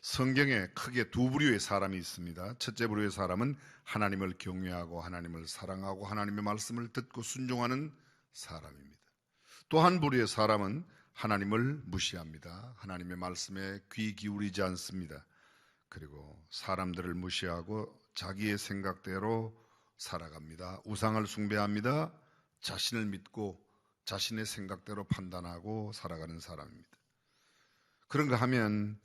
성경에 크게 두 부류의 사람이 있습니다. 첫째 부류의 사람은 하나님을 경외하고 하나님을 사랑하고 하나님의 말씀을 듣고 순종하는 사람입니다. 또 한 부류의 사람은 하나님을 무시합니다. 하나님의 말씀에 귀 기울이지 않습니다. 그리고 사람들을 무시하고 자기의 생각대로 살아갑니다. 우상을 숭배합니다. 자신을 믿고 자신의 생각대로 판단하고 살아가는 사람입니다. 그런가 하면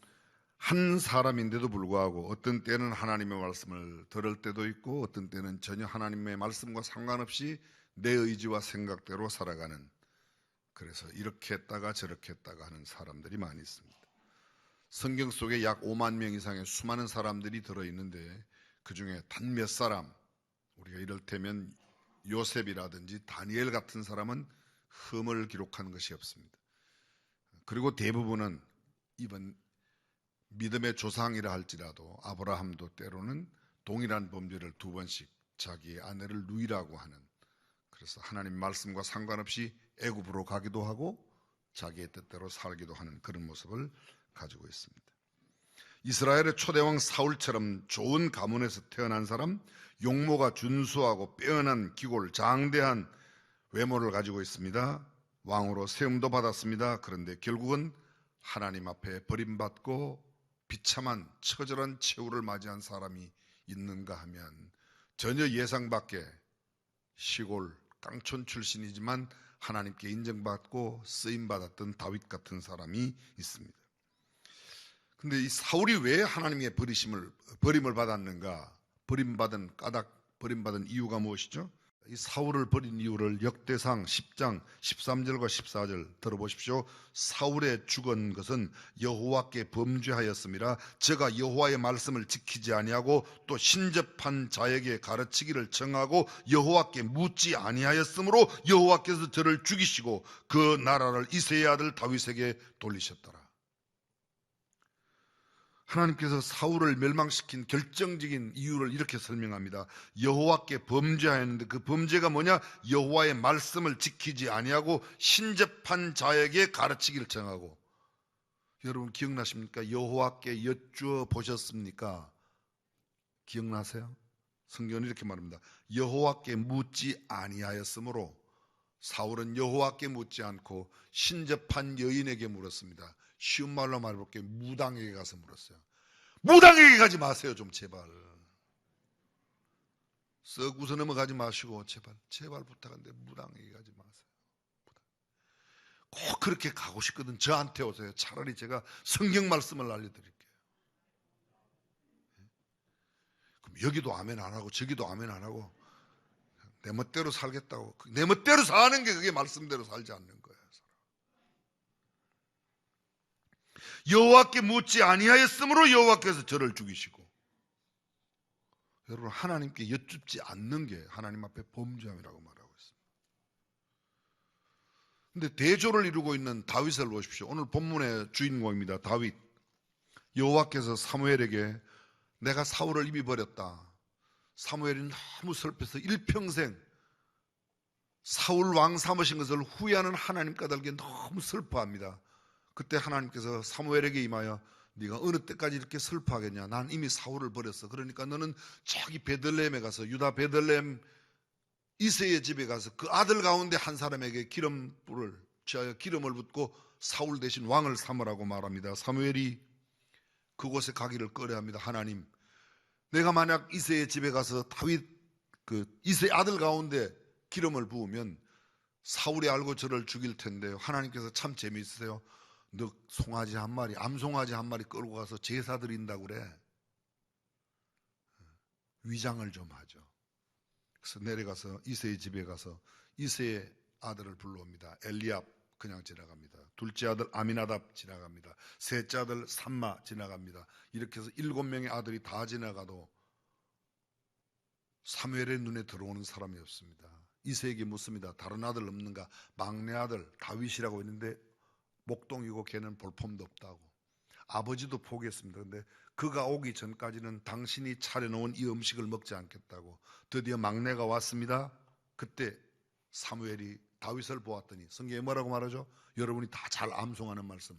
한 사람인데도 불구하고 어떤 때는 하나님의 말씀을 들을 때도 있고 어떤 때는 전혀 하나님의 말씀과 상관없이 내 의지와 생각대로 살아가는, 그래서 이렇게 했다가 저렇게 했다가 하는 사람들이 많이 있습니다. 성경 속에 약 5만 명 이상의 수많은 사람들이 들어있는데 그 중에 단 몇 사람, 우리가 이를테면 요셉이라든지 다니엘 같은 사람은 흠을 기록한 것이 없습니다. 그리고 대부분은 이번 믿음의 조상이라 할지라도 아브라함도 때로는 동일한 범죄를 두 번씩 자기의 아내를 누이라고 하는, 그래서 하나님 말씀과 상관없이 애굽으로 가기도 하고 자기의 뜻대로 살기도 하는 그런 모습을 가지고 있습니다. 이스라엘의 초대왕 사울처럼 좋은 가문에서 태어난 사람, 용모가 준수하고 빼어난 기골, 장대한 외모를 가지고 있습니다. 왕으로 세움도 받았습니다. 그런데 결국은 하나님 앞에 버림받고 비참한 처절한 최후를 맞이한 사람이 있는가 하면 전혀 예상 밖의 시골 깡촌 출신이지만 하나님께 인정받고 쓰임받았던 다윗 같은 사람이 있습니다. 근데 이 사울이 왜 하나님의 버림을 받았는가? 버림받은 이유가 무엇이죠? 이 사울을 버린 이유를 역대상 10장 13절과 14절 들어보십시오. 사울의 죽은 것은 여호와께 범죄하였음이라. 저가 여호와의 말씀을 지키지 아니하고 또 신접한 자에게 가르치기를 정하고 여호와께 묻지 아니하였으므로 여호와께서 저를 죽이시고 그 나라를 이새의 아들 다윗에게 돌리셨더라. 하나님께서 사울을 멸망시킨 결정적인 이유를 이렇게 설명합니다. 여호와께 범죄하였는데 그 범죄가 뭐냐? 여호와의 말씀을 지키지 아니하고 신접한 자에게 가르치기를 정하고. 여러분 기억나십니까? 여호와께 여쭈어 보셨습니까? 기억나세요? 성경은 이렇게 말합니다. 여호와께 묻지 아니하였으므로. 사울은 여호와께 묻지 않고 신접한 여인에게 물었습니다. 쉬운 말로 말해볼게요. 무당에게 가서 물었어요. 무당에게 가지 마세요, 좀 제발. 썩 웃어 넘어가지 마시고 제발 부탁한데 무당에게 가지 마세요. 꼭 그렇게 가고 싶거든 저한테 오세요. 차라리 제가 성경 말씀을 알려드릴게요. 그럼 여기도 아멘 안 하고 저기도 아멘 안 하고 내 멋대로 살겠다고, 내 멋대로 사는 게 그게 말씀대로 살지 않는 거예요. 여호와께 묻지 아니하였으므로 여호와께서 저를 죽이시고. 여러분 하나님께 여쭙지 않는 게 하나님 앞에 범죄함이라고 말하고 있습니다. 근데 대조를 이루고 있는 다윗을 보십시오. 오늘 본문의 주인공입니다. 다윗. 여호와께서 사무엘에게 내가 사울을 이미 버렸다. 사무엘이 너무 슬퍼서 일평생 사울 왕 삼으신 것을 후회하는 하나님 까닭에 너무 슬퍼합니다. 그때 하나님께서 사무엘에게 임하여 네가 어느 때까지 이렇게 슬퍼하겠냐? 난 이미 사울을 버렸어. 그러니까 너는 저기 베들레헴에 가서 유다 베들레헴 이새의 집에 가서 그 아들 가운데 한 사람에게 기름불을 취하여 기름을 붓고 사울 대신 왕을 삼으라고 말합니다. 사무엘이 그곳에 가기를 꺼려합니다. 하나님, 내가 만약 이새의 집에 가서 다윗 그 이새 아들 가운데 기름을 부으면 사울이 알고 저를 죽일 텐데요. 하나님께서 참 재미있으세요. 너 송아지 한 마리, 암송아지 한 마리 끌고 가서 제사 드린다고 그래. 위장을 좀 하죠. 그래서 내려가서 이새의 집에 가서 이새의 아들을 불러옵니다. 엘리압 그냥 지나갑니다. 둘째 아들 아미나답 지나갑니다. 셋째 아들 삼마 지나갑니다. 이렇게 해서 7명의 아들이 다 지나가도 사무엘의 눈에 들어오는 사람이 없습니다. 이새에게 묻습니다. 다른 아들 없는가? 막내 아들 다윗이라고 있는데 목동이고 걔는 볼품도 없다고. 아버지도 포기했습니다. 그런데 그가 오기 전까지는 당신이 차려놓은 이 음식을 먹지 않겠다고. 드디어 막내가 왔습니다. 그때 사무엘이 다윗을 보았더니 성경에 뭐라고 말하죠? 여러분이 다 잘 암송하는 말씀.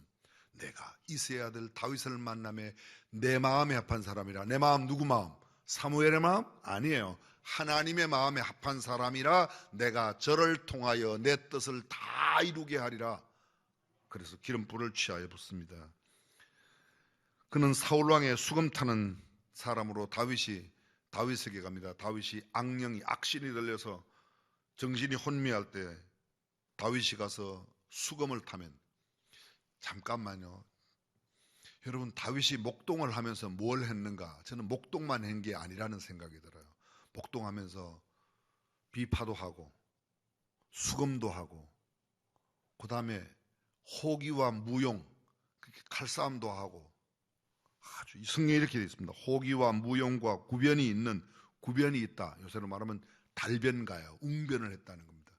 내가 이새의 아들 다윗을 만남에 내 마음에 합한 사람이라. 내 마음 누구 마음? 사무엘의 마음? 아니에요. 하나님의 마음에 합한 사람이라 내가 저를 통하여 내 뜻을 다 이루게 하리라. 그래서 기름불을 취하여 붓습니다. 그는 사울왕의 수금 타는 사람으로 다윗에게 갑니다. 다윗이 악령이 악신이 들려서 정신이 혼미할 때 다윗이 가서 수금을 타면, 잠깐만요. 여러분, 다윗이 목동을 하면서 뭘 했는가? 저는 목동만 한 게 아니라는 생각이 들어요. 목동하면서 비파도 하고 수금도 하고, 그 다음에 호기와 무용, 칼싸움도 하고, 아주 성경에 이렇게 되어 있습니다. 호기와 무용과 구변이 있다. 요새로 말하면 달변가요. 웅변을 했다는 겁니다.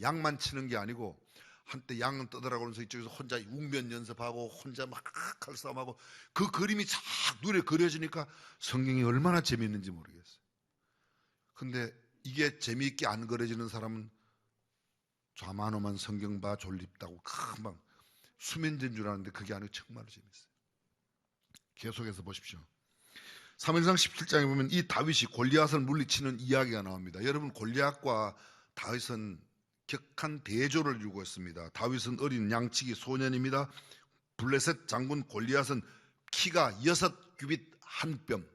양만 치는 게 아니고, 한때 양은 떠들어가고 그러면서 이쪽에서 혼자 웅변 연습하고 혼자 막 칼싸움하고, 그 그림이 쫙 눈에 그려지니까 성경이 얼마나 재미있는지 모르겠어요. 근데 이게 재미있게 안 그려지는 사람은 좌만호만 성경 봐 졸립다고 금방 수면제인 줄 아는데 그게 아니고 정말로 재밌어요. 계속해서 보십시오. 사무엘상 17장에 보면 이 다윗이 골리앗을 물리치는 이야기가 나옵니다. 여러분, 골리앗과 다윗은 격한 대조를 이루고 있습니다. 다윗은 어린 양치기 소년입니다. 블레셋 장군 골리앗은 키가 6규빗 한 뼘,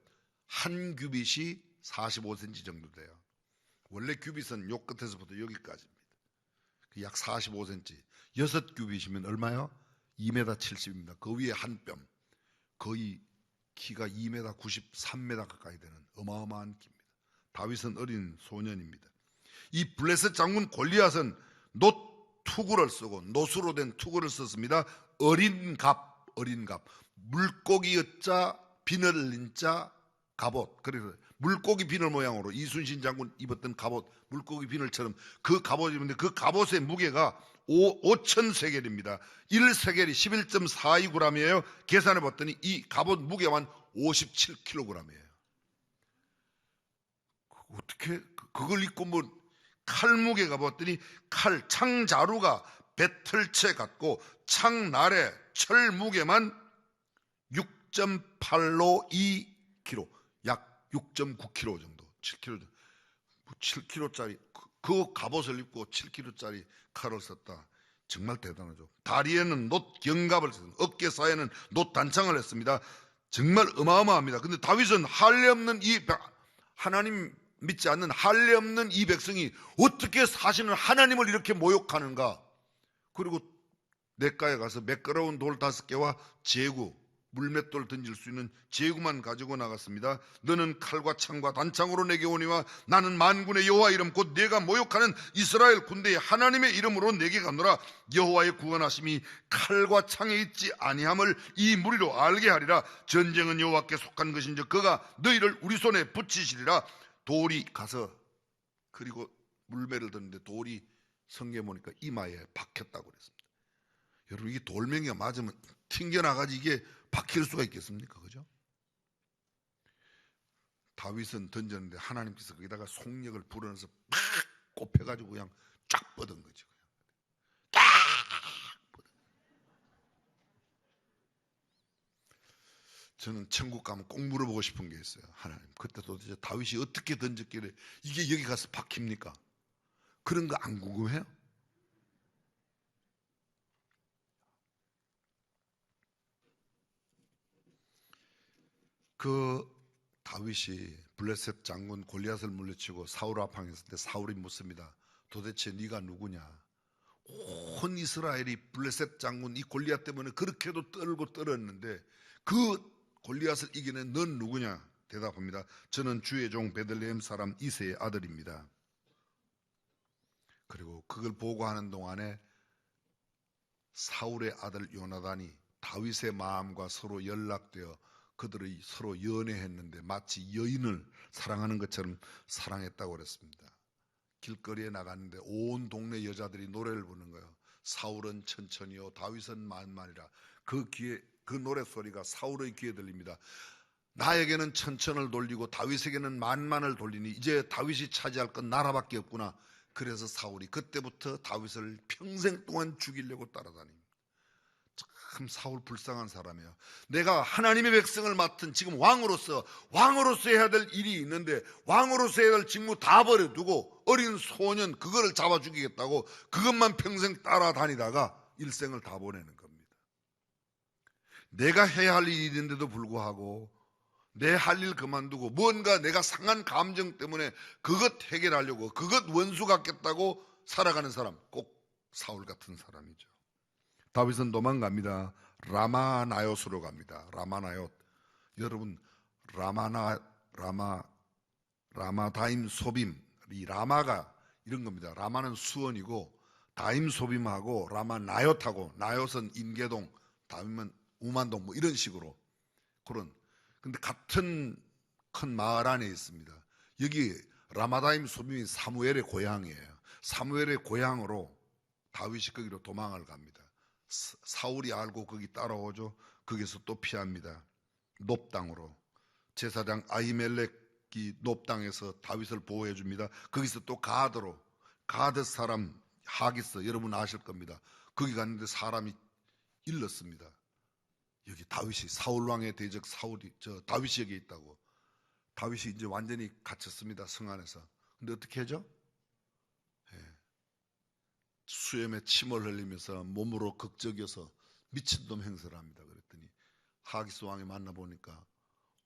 한 규빗이 45cm 정도 돼요. 원래 규빗은 요 끝에서부터 여기까지입니다. 약 45cm. 6규빗이면 얼마요? 2m 70입니다. 그 위에 한 뼘. 거의 키가 2m 93m 가까이 되는 어마어마한 키입니다. 다윗은 어린 소년입니다. 이 블레셋 장군 골리앗은 노투구를 쓰고, 노수로 된 투구를 썼습니다. 어린 갑. 물고기 옅자 비늘 흘린 자 갑옷. 그래서 물고기 비늘 모양으로 이순신 장군 입었던 갑옷, 물고기 비늘처럼 그 갑옷이 있는데, 그 갑옷의 무게가 5,000세겔입니다. 1세겔이 11.42g이에요. 계산해 봤더니 이 갑옷 무게만 57kg이에요. 어떻게 그걸 입고 칼 무게가 봤더니 창 자루가 배틀채 같고 창날에 철 무게만 6.8로 2kg, 약 6.9kg 정도, 7kg 정도. 7kg짜리 그 갑옷을 입고 7kg짜리 칼을 썼다. 정말 대단하죠. 다리에는 놋 견갑을 썼습니다. 어깨 사이에는 놋 단창을 했습니다. 정말 어마어마합니다. 근데 다윗은 하나님 믿지 않는 할례 없는 이 백성이 어떻게 사시는 하나님을 이렇게 모욕하는가? 그리고 냇가에 가서 매끄러운 돌 5개와 제구, 물맷돌 던질 수 있는 제구만 가지고 나갔습니다. 너는 칼과 창과 단창으로 내게 오니와 나는 만군의 여호와 이름 곧 내가 모욕하는 이스라엘 군대의 하나님의 이름으로 내게 가노라. 여호와의 구원하심이 칼과 창에 있지 아니함을 이 무리로 알게 하리라. 전쟁은 여호와께 속한 것인즉 그가 너희를 우리 손에 붙이시리라. 돌이 가서, 그리고 물매를 던는데 돌이 성경에 보니까 이마에 박혔다고 그랬습니다. 여러분, 이게 돌멩이가 맞으면 튕겨나가지 이게 박힐 수가 있겠습니까? 그죠? 다윗은 던졌는데 하나님께서 거기다가 속력을 불어넣어서 팍 꼽혀가지고 그냥 쫙 뻗은 거죠. 쫙 뻗은. 저는 천국 가면 꼭 물어보고 싶은 게 있어요. 하나님, 그때 도대체 다윗이 어떻게 던졌길래 이게 여기 가서 박힙니까? 그런 거 안 궁금해요? 그 다윗이 블레셋 장군 골리앗을 물리치고 사울 앞에 있을 때 사울이 묻습니다. 도대체 네가 누구냐? 온 이스라엘이 블레셋 장군 이 골리앗 때문에 그렇게도 떨고 떨었는데 그 골리앗을 이기는 넌 누구냐? 대답합니다. 저는 주의 종 베들레헴 사람 이새의 아들입니다. 그리고 그걸 보고하는 동안에 사울의 아들 요나단이 다윗의 마음과 서로 연락되어 그들이 서로 연애했는데 마치 여인을 사랑하는 것처럼 사랑했다고 그랬습니다. 길거리에 나갔는데 온 동네 여자들이 노래를 부르는 거예요. 사울은 천천히요 다윗은 만만이라. 그 노래소리가 사울의 귀에 들립니다. 나에게는 천천을 돌리고 다윗에게는 만만을 돌리니 이제 다윗이 차지할 건 나라밖에 없구나. 그래서 사울이 그때부터 다윗을 평생 동안 죽이려고 따라다닙니다. 참 사울 불쌍한 사람이에요. 내가 하나님의 백성을 맡은 지금 왕으로서 해야 될 일이 있는데 왕으로서 해야 될 직무 다 버려두고 어린 소년 그거를 잡아 죽이겠다고 그것만 평생 따라다니다가 일생을 다 보내는 겁니다. 내가 해야 할 일이 있는데도 불구하고 내 할 일 그만두고 뭔가 내가 상한 감정 때문에 그것 해결하려고 그것 원수 같겠다고 살아가는 사람, 꼭 사울 같은 사람이죠. 다윗은 도망갑니다. 라마나요스로 갑니다. 라마나요. 여러분 라마다임 소빔, 이 라마가 이런 겁니다. 라마는 수원이고 다임 소빔하고 라마나요트하고 나요트는 인계동, 다임은 우만동 뭐 이런 식으로 그런. 근데 같은 큰 마을 안에 있습니다. 여기 라마다임 소빔이 사무엘의 고향이에요. 사무엘의 고향으로 다윗이 거기로 도망을 갑니다. 사울이 알고 거기 따라오죠. 거기서 또 피합니다. 놉 땅으로. 제사장 아히멜렉이 놉 땅에서 다윗을 보호해 줍니다. 거기서 또 가드로, 가드 사람 하기스, 여러분 아실 겁니다. 거기 갔는데 사람이 일렀습니다. 여기 다윗이, 사울 왕의 대적 다윗이 여기 있다고. 다윗이 이제 완전히 갇혔습니다. 성 안에서. 근데 어떻게 하죠? 수염에 침을 흘리면서 몸으로 극적여서 미친놈 행세를 합니다. 그랬더니 하기스 왕이 만나보니까,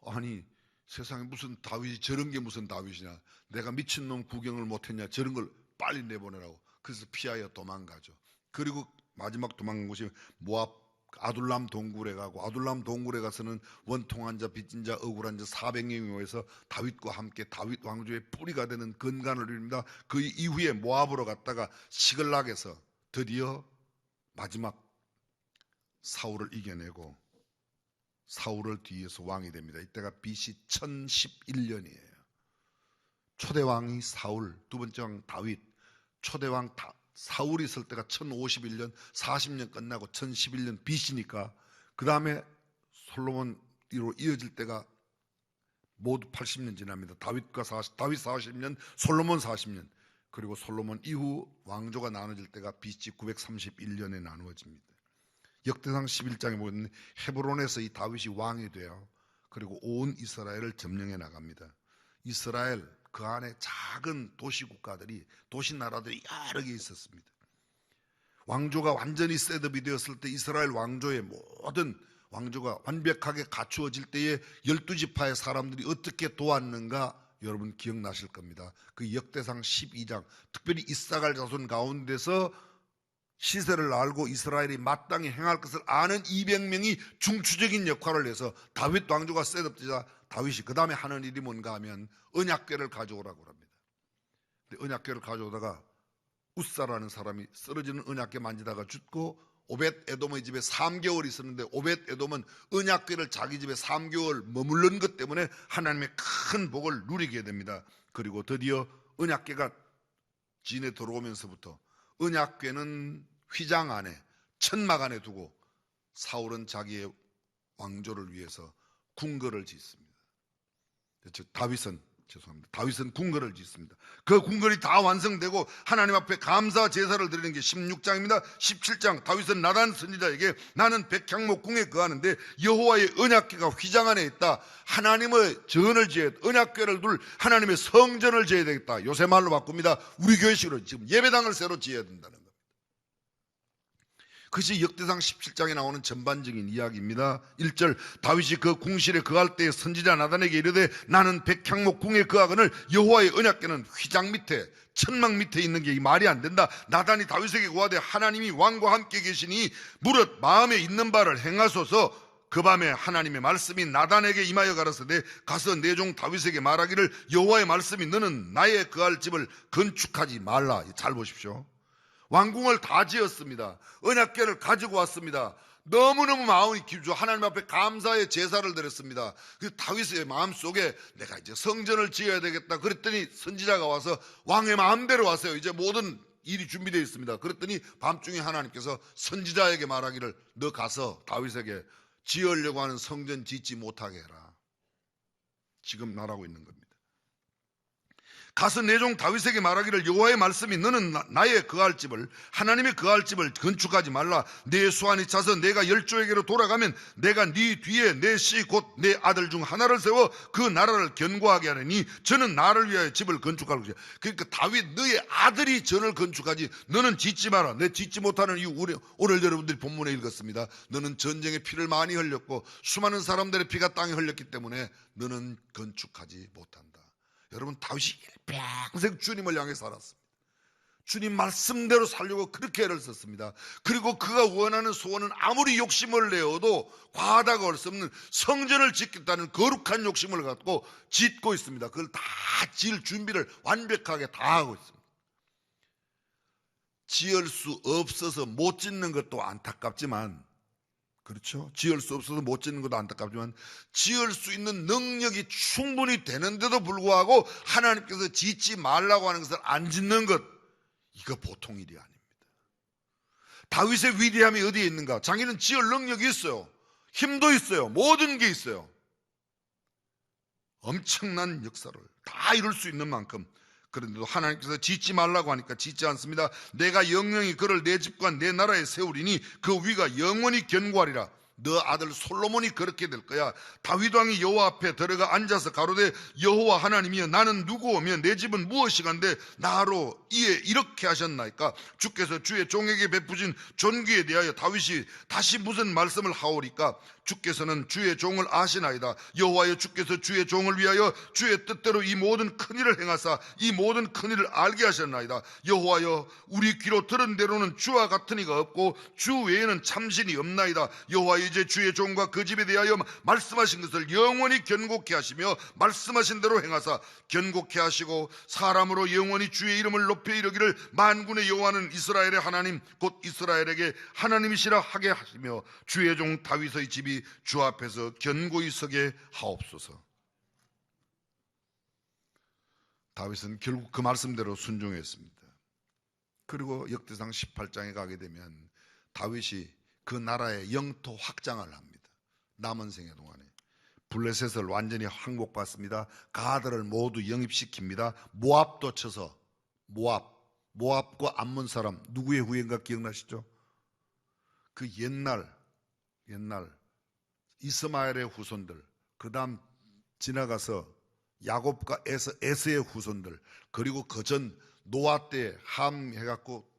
아니 세상에 무슨 다윗이, 저런 게 무슨 다윗이냐, 내가 미친놈 구경을 못했냐, 저런 걸 빨리 내보내라고. 그래서 피하여 도망가죠. 그리고 마지막 도망간 곳이 모압 아둘람 동굴에 가고, 아둘람 동굴에 가서는 원통한 자, 빚진 자, 억울한 자 400명이 모여서 다윗과 함께 다윗 왕조의 뿌리가 되는 근간을 이룹니다. 그 이후에 모압으로 갔다가 시글락에서 드디어 마지막 사울을 이겨내고 사울을 뒤에서 왕이 됩니다. 이때가 BC 1011년이에요. 초대왕이 사울, 두 번째 왕 다윗, 초대왕 사울이 있을 때가 1051년, 40년 끝나고 1011년 BC니까 그 다음에 솔로몬으로 이어질 때가 모두 80년 지납니다. 다윗 40년, 솔로몬 40년, 그리고 솔로몬 이후 왕조가 나눠질 때가 BC 931년에 나누어집니다. 역대상 11장에 보면 헤브론에서 이 다윗이 왕이 돼요. 그리고 온 이스라엘을 점령해 나갑니다. 이스라엘 그 안에 작은 도시국가들이, 도시나라들이 여러 개 있었습니다. 왕조가 완전히 셋업이 되었을 때 이스라엘 왕조의 모든 왕조가 완벽하게 갖추어질 때에 12지파의 사람들이 어떻게 도왔는가 여러분 기억나실 겁니다. 그 역대상 12장, 특별히 이사갈 자손 가운데서 시세를 알고 이스라엘이 마땅히 행할 것을 아는 200명이 중추적인 역할을 해서 다윗 왕조가 셋업되자 다윗이 그 다음에 하는 일이 뭔가 하면 언약궤를 가져오라고 합니다. 근데 언약궤를 가져오다가 우사라는 사람이 쓰러지는 언약궤 만지다가 죽고, 오벳 에돔의 집에 3개월 있었는데 오벳 에돔은 언약궤를 자기 집에 3개월 머물른 것 때문에 하나님의 큰 복을 누리게 됩니다. 그리고 드디어 언약궤가 진에 들어오면서부터 언약궤는 휘장 안에, 천막 안에 두고 사울은 자기의 왕조를 위해서 궁궐을 짓습니다. 즉 다윗은 궁궐을 짓습니다. 그 궁궐이 다 완성되고 하나님 앞에 감사 제사를 드리는 게 16장입니다. 17장 다윗은 나단 선지자에게 나는 백향목 궁에 거하는데 여호와의 언약궤가 휘장 안에 있다. 하나님의 전을 지어야, 언약궤를 둘 하나님의 성전을 지어야 되겠다. 요새 말로 바꿉니다. 우리 교회식으로 지금 예배당을 새로 지어야 된다는 겁니다. 그것이 역대상 17장에 나오는 전반적인 이야기입니다. 1절 다윗이 그 궁실에 거할 때에 선지자 나단에게 이르되 나는 백향목 궁에 거하거늘 여호와의 언약궤는 휘장 밑에, 천막 밑에 있는 게 말이 안 된다. 나단이 다윗에게 고하되 하나님이 왕과 함께 계시니 무릇 마음에 있는 바를 행하소서. 그 밤에 하나님의 말씀이 나단에게 임하여 가라사대 가서 내 종 다윗에게 말하기를 여호와의 말씀이 너는 나의 거할 집을 건축하지 말라. 잘 보십시오. 왕궁을 다 지었습니다. 언약궤를 가지고 왔습니다. 너무너무 마음이 깊죠. 하나님 앞에 감사의 제사를 드렸습니다. 그래서 다윗의 마음속에 내가 이제 성전을 지어야 되겠다. 그랬더니 선지자가 와서 왕의 마음대로 왔어요. 이제 모든 일이 준비되어 있습니다. 그랬더니 밤중에 하나님께서 선지자에게 말하기를 너 가서 다윗에게 지으려고 하는 성전 짓지 못하게 해라. 지금 말하고 있는 겁니다. 가서 내 종 다윗에게 말하기를 여호와의 말씀이 너는 나의 거할 집을 하나님의 거할 집을 건축하지 말라. 내 수완이 차서 내가 열조에게로 돌아가면 내가 네 뒤에 내 씨 곧 내 아들 중 하나를 세워 그 나라를 견고하게 하려니 저는 나를 위하여 집을 건축할 것이야. 그러니까 다윗 너의 아들이 전을 건축하지 너는 짓지 마라. 내 짓지 못하는 이유 오늘 여러분들이 본문에 읽었습니다. 너는 전쟁에 피를 많이 흘렸고 수많은 사람들의 피가 땅에 흘렸기 때문에 너는 건축하지 못한다. 여러분 다윗이 일평생 주님을 향해 살았습니다. 주님 말씀대로 살려고 그렇게 애를 썼습니다. 그리고 그가 원하는 소원은 아무리 욕심을 내어도 과하다고 할 수 없는 성전을 짓겠다는 거룩한 욕심을 갖고 짓고 있습니다. 그걸 다 지을 준비를 완벽하게 다 하고 있습니다. 지을 수 없어서 못 짓는 것도 안타깝지만, 그렇죠? 지을 수 없어서 못 짓는 것도 안타깝지만 지을 수 있는 능력이 충분히 되는데도 불구하고 하나님께서 짓지 말라고 하는 것을 안 짓는 것, 이거 보통 일이 아닙니다. 다윗의 위대함이 어디에 있는가? 자기는 지을 능력이 있어요. 힘도 있어요. 모든 게 있어요. 엄청난 역사를 다 이룰 수 있는 만큼, 그런데도 하나님께서 짓지 말라고 하니까 짓지 않습니다. 내가 영영이 그를 내 집과 내 나라에 세우리니 그 위가 영원히 견고하리라. 너 아들 솔로몬이 그렇게 될 거야. 다윗 왕이 여호와 앞에 들어가 앉아서 가로되 여호와 하나님이여 나는 누구오며 내 집은 무엇이간데 나로 이에 이렇게 하셨나이까. 주께서 주의 종에게 베푸신 존귀에 대하여 다윗이 다시 무슨 말씀을 하오리까. 주께서는 주의 종을 아시나이다. 여호와여 주께서 주의 종을 위하여 주의 뜻대로 이 모든 큰일을 행하사 이 모든 큰일을 알게 하셨나이다. 여호와여 우리 귀로 들은 대로는 주와 같은 이가 없고 주 외에는 참신이 없나이다. 여호와여 이제 주의 종과 그 집에 대하여 말씀하신 것을 영원히 견고케 하시며 말씀하신 대로 행하사 견고케 하시고 사람으로 영원히 주의 이름을 높여 이르기를 만군의 여호와는 이스라엘의 하나님 곧 이스라엘에게 하나님이시라 하게 하시며 주의 종 다윗의 집이 주 앞에서 견고히 서게 하옵소서. 다윗은 결국 그 말씀대로 순종했습니다. 그리고 역대상 18장에 가게 되면 다윗이 그 나라의 영토 확장을 합니다. 남은 생애 동안에 블레셋을 완전히 항복받습니다. 가드를 모두 영입시킵니다. 모압도 쳐서 모압과 암몬 사람 누구의 후예인가 기억나시죠? 그 옛날 이스마엘의 후손들, 그 다음 지나가서 야곱과 에서의 후손들, 그리고 그 전 노아 때 함 해갖고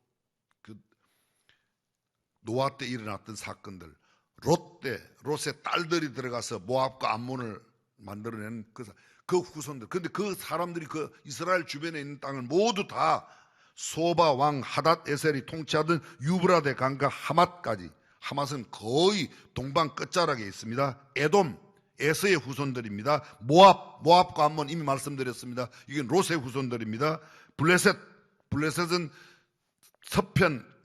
그 노아 때 일어났던 사건들, 롯의 딸들이 들어가서 모압과 암몬을 만들어낸 그 후손들. 근데 그 사람들이 그 이스라엘 주변에 있는 땅을 모두 다 소바 왕 하닷 에셀이 통치하던 유브라데 강과 하맛까지, 하맛은 거의 동방 끝자락에 있습니다. 에돔, 에서의 후손들입니다. 모압과 암몬 이미 말씀드렸습니다. 이게 롯의 후손들입니다. 블레셋은 서편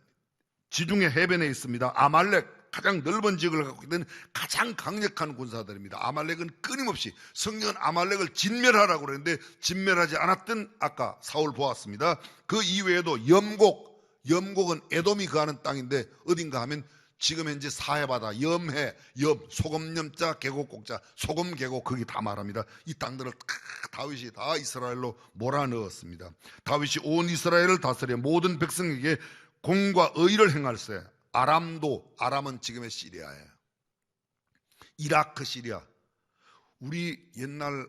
지중해 해변에 있습니다. 아말렉, 가장 넓은 지역을 갖고 있는 가장 강력한 군사들입니다. 아말렉은 끊임없이, 성경은 아말렉을 진멸하라고 그랬는데 진멸하지 않았던 아까 사울 보았습니다. 그 이외에도 염곡은 에돔이 거하는 땅인데 어딘가 하면 지금 현재 사해바다, 소금염자, 계곡곡자, 소금계곡, 거기 다 말합니다. 이 땅들을 다윗이 다 이스라엘로 몰아넣었습니다. 다윗이 온 이스라엘을 다스려 모든 백성에게 공과 의를 행할세. 아람은 지금의 시리아예요. 이라크, 시리아. 우리 옛날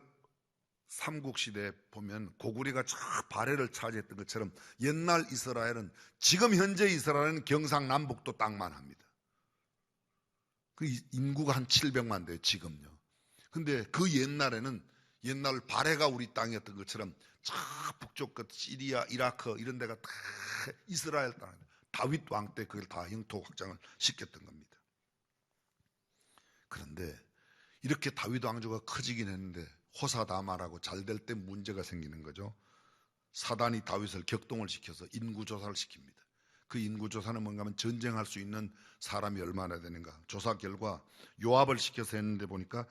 삼국시대에 보면 고구려가 저 발해를 차지했던 것처럼 옛날 이스라엘은, 지금 현재 이스라엘은 경상남북도 땅만 합니다. 그 인구가 한 700만 돼요, 지금요. 근데 그 옛날에는, 옛날 발해가 우리 땅이었던 것처럼 저 북쪽 끝 시리아, 이라크 이런 데가 다 이스라엘 땅, 다윗 왕 때 그걸 다 영토 확장을 시켰던 겁니다. 그런데 이렇게 다윗 왕조가 커지긴 했는데 호사다마라고 잘 될 때 문제가 생기는 거죠. 사단이 다윗을 격동을 시켜서 인구조사를 시킵니다. 그 인구조사는 뭔가 하면 전쟁할 수 있는 사람이 얼마나 되는가. 조사 결과 요압을 시켜서 했는데 보니까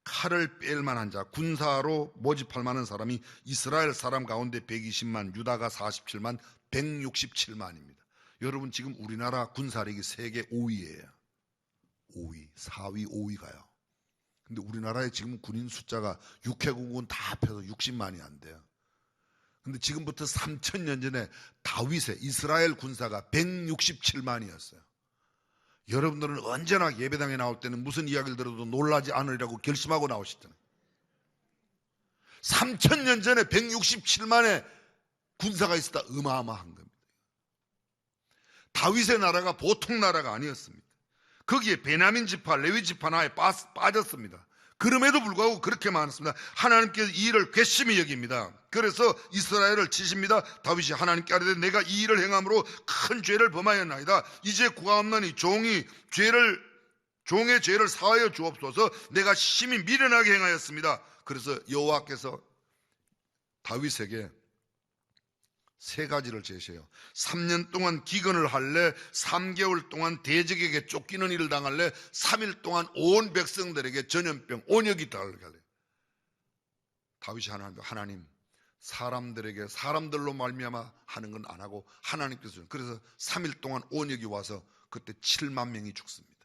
칼을 뺄 만한 자, 군사로 모집할 만한 사람이 이스라엘 사람 가운데 120만, 유다가 47만, 167만입니다. 여러분 지금 우리나라 군사력이 세계 5위예요. 5위, 4위, 5위가요. 근데 우리나라에 지금 군인 숫자가 육해공군 다 합해서 60만이 안 돼요. 근데 지금부터 3000년 전에 다윗의 이스라엘 군사가 167만이었어요. 여러분들은 언제나 예배당에 나올 때는 무슨 이야기를 들어도 놀라지 않으리라고 결심하고 나오시잖아요. 3000년 전에 167만의 군사가 있었다. 어마어마한 겁니다. 다윗의 나라가 보통 나라가 아니었습니다. 거기에 베냐민 지파, 레위 지파 하나에 빠졌습니다. 그럼에도 불구하고 그렇게 많았습니다. 하나님께서 이 일을 괘씸히 여깁니다. 그래서 이스라엘을 치십니다. 다윗이 하나님께 아뢰되 내가 이 일을 행함으로 큰 죄를 범하였나이다. 이제 구하옵나니 종의 죄를 사하여 주옵소서. 내가 심히 미련하게 행하였습니다. 그래서 여호와께서 다윗에게 세 가지를 제시해요. 3년 동안 기근을 할래, 3개월 동안 대적에게 쫓기는 일을 당할래, 3일 동안 온 백성들에게 전염병, 온역이 달게 할래. 다윗이 하나님 사람들에게 사람들로 말미암아 하는 건 안 하고 하나님께서, 그래서 3일 동안 온역이 와서 그때 7만 명이 죽습니다.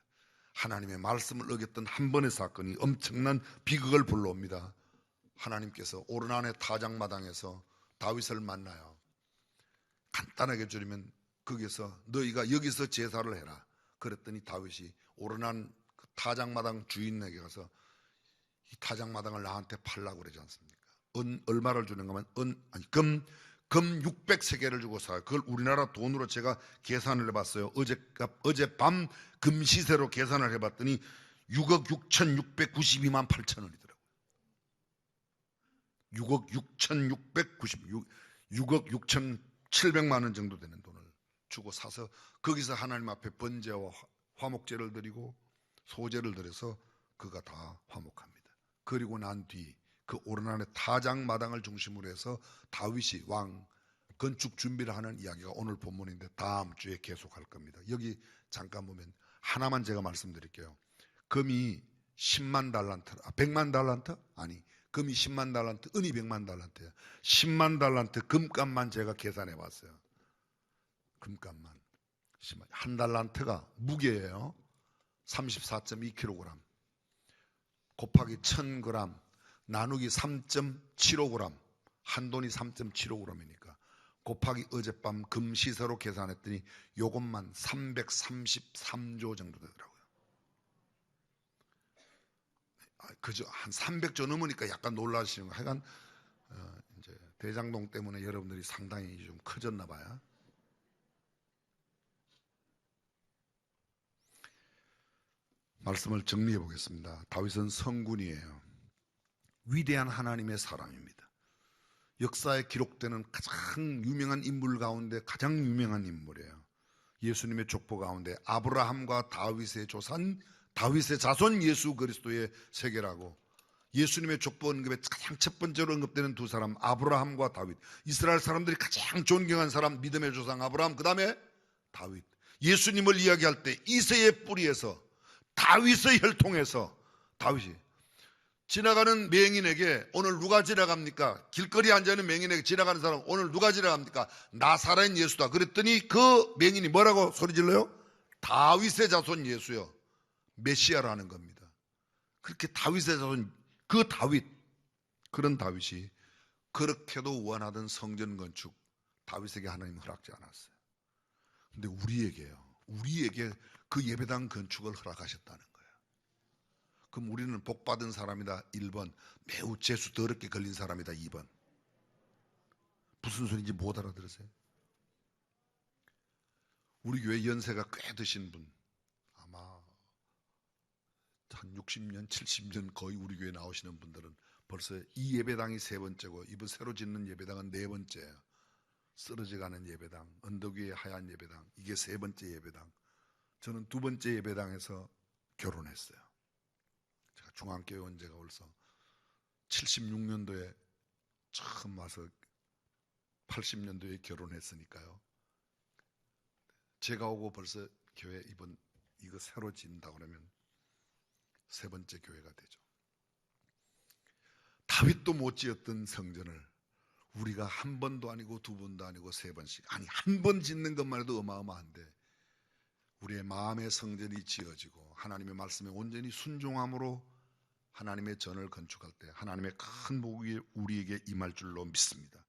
하나님의 말씀을 어겼던 한 번의 사건이 엄청난 비극을 불러옵니다. 하나님께서 오르난의 타작마당에서 다윗을 만나요. 간단하게 줄이면 거기서 너희가 여기서 제사를 해라. 그랬더니 다윗이 오르난 그 타작마당 주인에게 가서 이 타작마당을 나한테 팔라고 그러지 않습니까? 얼마를 주는가 하면 금 600세겔을 주고 사요. 그걸 우리나라 돈으로 제가 계산을 해봤어요. 어젯밤 금시세로 계산을 해봤더니 6억 6,692만 8천 원이더라고요. 6억 6,700만 원 정도 되는 돈을 주고 사서 거기서 하나님 앞에 번제와 화목제를 드리고 소제를 드려서 그가 다 화목합니다. 그리고 난 뒤 그 오르난의 타작마당을 중심으로 해서 다윗이 왕 건축 준비를 하는 이야기가 오늘 본문인데 다음 주에 계속할 겁니다. 여기 잠깐 보면 하나만 제가 말씀드릴게요. 금이 10만 달란트, 100만 달란트? 아니, 금이 10만 달란트, 은이 100만 달란트예요. 10만 달란트 금값만 제가 계산해 봤어요. 금값만. 한 달란트가 무게예요. 34.2kg. 곱하기 1000g 나누기 3.75g. 한 돈이 3.75g이니까 곱하기 어젯밤 금 시세로 계산했더니 요것만 333조 정도 되더라고요. 그죠? 한 300조 넘으니까 약간 놀라시는 거. 하여간 이제 대장동 때문에 여러분들이 상당히 좀 커졌나 봐요. 말씀을 정리해 보겠습니다. 다윗은 성군이에요. 위대한 하나님의 사람입니다. 역사에 기록되는 가장 유명한 인물 가운데 가장 유명한 인물이에요. 예수님의 족보 가운데 아브라함과 다윗의 조상, 다윗의 자손 예수 그리스도의 세계라고 예수님의 족보 언급에 가장 첫 번째로 언급되는 두 사람 아브라함과 다윗. 이스라엘 사람들이 가장 존경한 사람 믿음의 조상 아브라함, 그 다음에 다윗. 예수님을 이야기할 때 이새의 뿌리에서 다윗의 혈통에서 다윗이 지나가는 맹인에게 오늘 누가 지나갑니까? 길거리에 앉아있는 맹인에게 지나가는 사람 오늘 누가 지나갑니까? 나사렛 예수다. 그랬더니 그 맹인이 뭐라고 소리질러요? 다윗의 자손 예수요. 메시아라는 겁니다. 그렇게 다윗의 자손, 그 다윗, 그런 다윗이 그렇게도 원하던 성전 건축 다윗에게 하나님 허락지 않았어요. 근데 우리에게 그 예배당 건축을 허락하셨다는 거예요. 그럼 우리는 복받은 사람이다 1번, 매우 재수 더럽게 걸린 사람이다 2번. 무슨 소리인지 못 알아들으세요? 우리 교회 연세가 꽤 드신 분, 아마 한 60년, 70년 거의 우리 교회 나오시는 분들은 벌써 이 예배당이 세 번째고 이번 새로 짓는 예배당은 네 번째예요. 쓰러져가는 예배당, 언덕 위에 하얀 예배당, 이게 세 번째 예배당. 저는 두 번째 예배당에서 결혼했어요. 제가 중앙교회 온 지가 벌써 76년도에 처음 와서 80년도에 결혼했으니까요. 제가 오고 벌써 교회 이거 새로 짓는다고 그러면 세 번째 교회가 되죠. 다윗도 못 지었던 성전을 우리가 한 번도 아니고 두 번도 아니고 세 번씩, 아니 한 번 짓는 것만 해도 어마어마한데 우리의 마음의 성전이 지어지고 하나님의 말씀에 온전히 순종함으로 하나님의 전을 건축할 때 하나님의 큰 복이 우리에게 임할 줄로 믿습니다.